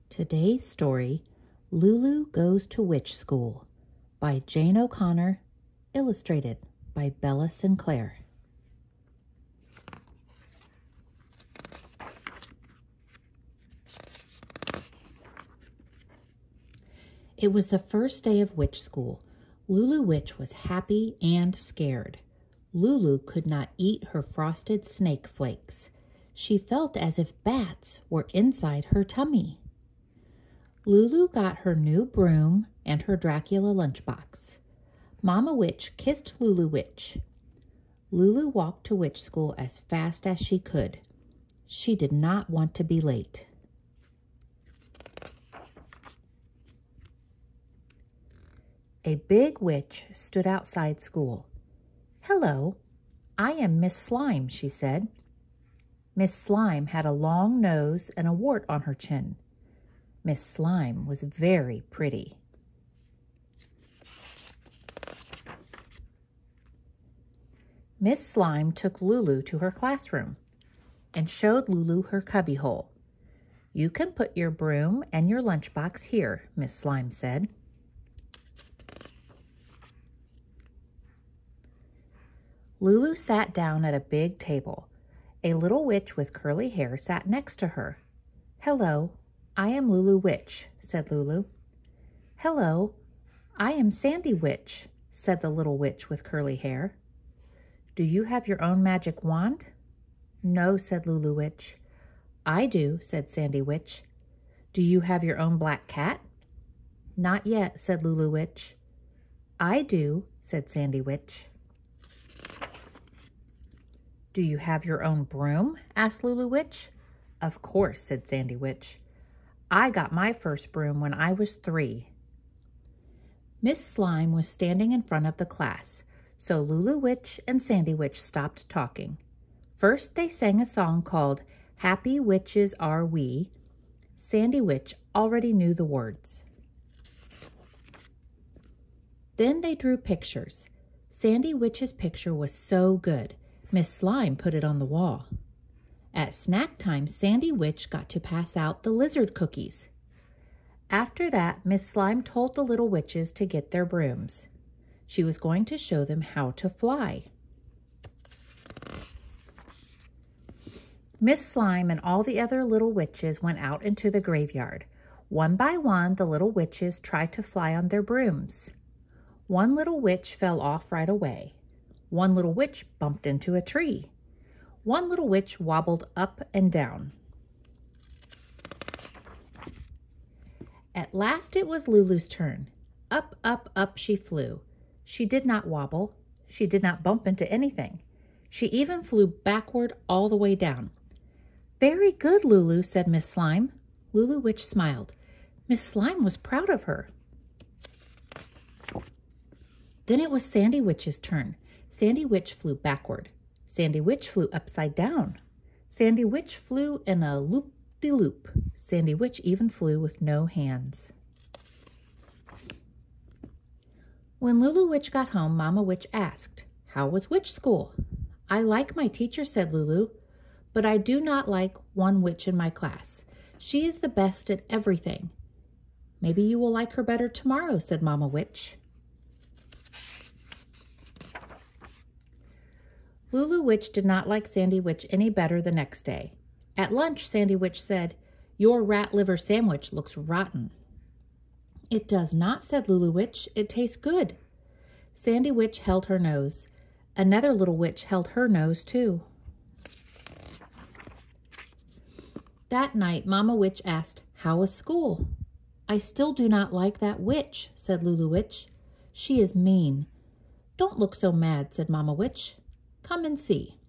Today's story, Lulu Goes to Witch School, by Jane O'Connor, illustrated by Bella Sinclair. It was the first day of witch school. Lulu Witch was happy and scared. Lulu could not eat her frosted snake flakes. She felt as if bats were inside her tummy. Lulu got her new broom and her Dracula lunchbox. Mama Witch kissed Lulu Witch. Lulu walked to witch school as fast as she could. She did not want to be late. A big witch stood outside school. "Hello, I am Miss Slime," she said. Miss Slime had a long nose and a wart on her chin. Miss Slime was very pretty. Miss Slime took Lulu to her classroom and showed Lulu her cubbyhole. "You can put your broom and your lunchbox here," Miss Slime said. Lulu sat down at a big table. A little witch with curly hair sat next to her. "Hello, I am Lulu Witch," said Lulu. "Hello, I am Sandy Witch," said the little witch with curly hair. "Do you have your own magic wand?" "No," said Lulu Witch. "I do," said Sandy Witch. "Do you have your own black cat?" "Not yet," said Lulu Witch. "I do," said Sandy Witch. "Do you have your own broom?" asked Lulu Witch. "Of course," said Sandy Witch. "I got my first broom when I was 3. Miss Slime was standing in front of the class, so Lulu Witch and Sandy Witch stopped talking. First they sang a song called "Happy Witches Are We." Sandy Witch already knew the words. Then they drew pictures. Sandy Witch's picture was so good, Miss Slime put it on the wall. At snack time, Sandy Witch got to pass out the lizard cookies. After that, Miss Slime told the little witches to get their brooms. She was going to show them how to fly. Miss Slime and all the other little witches went out into the graveyard. One by one, the little witches tried to fly on their brooms. One little witch fell off right away. One little witch bumped into a tree. One little witch wobbled up and down. At last it was Lulu's turn. Up, up, up she flew. She did not wobble. She did not bump into anything. She even flew backward all the way down. "Very good, Lulu," said Miss Slime. Lulu Witch smiled. Miss Slime was proud of her. Then it was Sandy Witch's turn. Sandy Witch flew backward. Sandy Witch flew upside down. Sandy Witch flew in a loop-de-loop. Sandy Witch even flew with no hands. When Lulu Witch got home, Mama Witch asked, "How was witch school?" "I like my teacher," said Lulu, "but I do not like one witch in my class. She is the best at everything." "Maybe you will like her better tomorrow," said Mama Witch. Lulu Witch did not like Sandy Witch any better the next day. At lunch, Sandy Witch said, "Your rat liver sandwich looks rotten." "It does not," said Lulu Witch. "It tastes good." Sandy Witch held her nose. Another little witch held her nose too. That night, Mama Witch asked, "How was school?" "I still do not like that witch," said Lulu Witch. "She is mean." "Don't look so mad," said Mama Witch. "Come and see."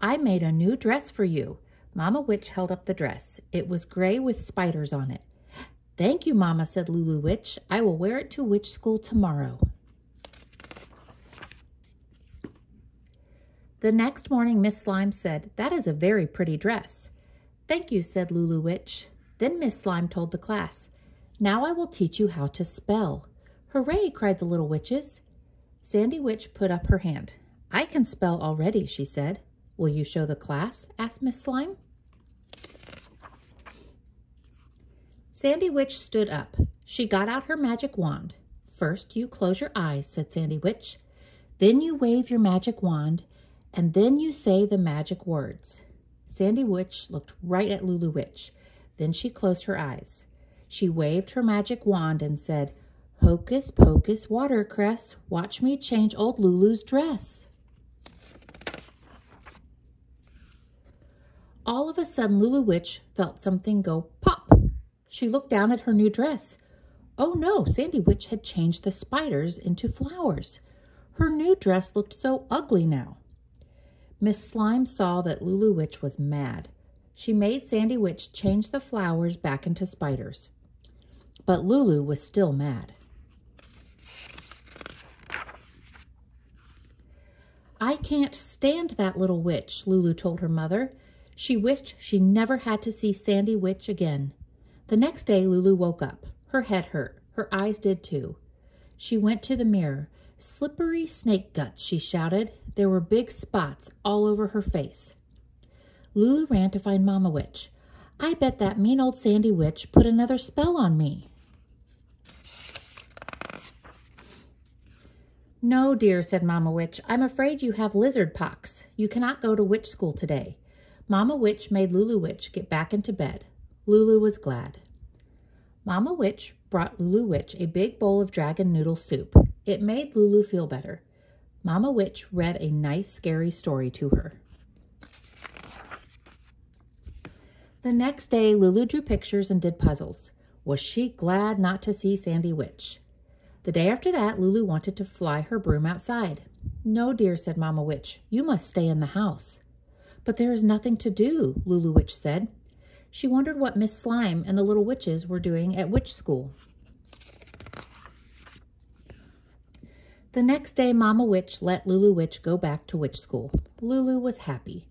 "I made a new dress for you." Mama Witch held up the dress. It was gray with spiders on it. "Thank you, Mama," said Lulu Witch. "I will wear it to witch school tomorrow." The next morning, Miss Slime said, "That is a very pretty dress." "Thank you," said Lulu Witch. Then Miss Slime told the class, "Now I will teach you how to spell." "Hooray!" cried the little witches. Sandy Witch put up her hand. "I can spell already," she said. "Will you show the class?" asked Miss Slime. Sandy Witch stood up. She got out her magic wand. "First you close your eyes," said Sandy Witch. "Then you wave your magic wand, and then you say the magic words." Sandy Witch looked right at Lulu Witch. Then she closed her eyes. She waved her magic wand and said, "Hocus pocus watercress, watch me change old Lulu's dress." All of a sudden, Lulu Witch felt something go pop. She looked down at her new dress. Oh no, Sandy Witch had changed the spiders into flowers. Her new dress looked so ugly now. Miss Slime saw that Lulu Witch was mad. She made Sandy Witch change the flowers back into spiders. But Lulu was still mad. "I can't stand that little witch," Lulu told her mother. She wished she never had to see Sandy Witch again. The next day, Lulu woke up. Her head hurt. Her eyes did too. She went to the mirror. "Slippery snake guts," she shouted. There were big spots all over her face. Lulu ran to find Mama Witch. "I bet that mean old Sandy Witch put another spell on me." "No, dear," said Mama Witch. "I'm afraid you have lizard pox. You cannot go to witch school today." Mama Witch made Lulu Witch get back into bed. Lulu was glad. Mama Witch brought Lulu Witch a big bowl of dragon noodle soup. It made Lulu feel better. Mama Witch read a nice scary story to her. The next day, Lulu drew pictures and did puzzles. Was she glad not to see Sandy Witch? The day after that, Lulu wanted to fly her broom outside. "No, dear," said Mama Witch. "You must stay in the house." "But there is nothing to do," Lulu Witch said. She wondered what Miss Slime and the little witches were doing at witch school. The next day, Mama Witch let Lulu Witch go back to witch school. Lulu was happy.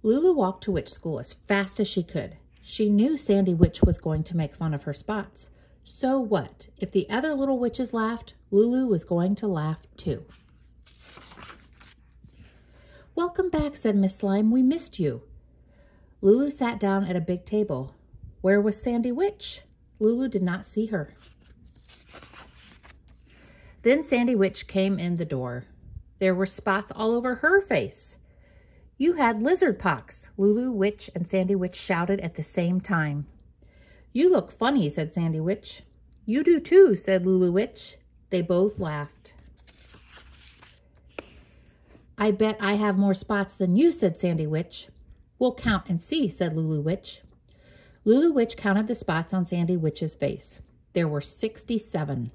Lulu walked to witch school as fast as she could. She knew Sandy Witch was going to make fun of her spots. So what? If the other little witches laughed, Lulu was going to laugh too. "Welcome back," said Miss Slime. "We missed you." Lulu sat down at a big table. Where was Sandy Witch? Lulu did not see her. Then Sandy Witch came in the door. There were spots all over her face. "You had lizard pox," Lulu Witch and Sandy Witch shouted at the same time. "You look funny," said Sandy Witch. "You do too," said Lulu Witch. They both laughed. "I bet I have more spots than you," said Sandy Witch. "We'll count and see," said Lulu Witch. Lulu Witch counted the spots on Sandy Witch's face. There were 67.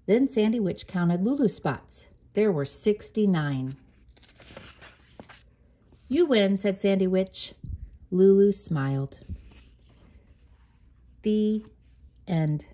Then Sandy Witch counted Lulu's spots. There were 69. "You win," said Sandy Witch. Lulu smiled. The end.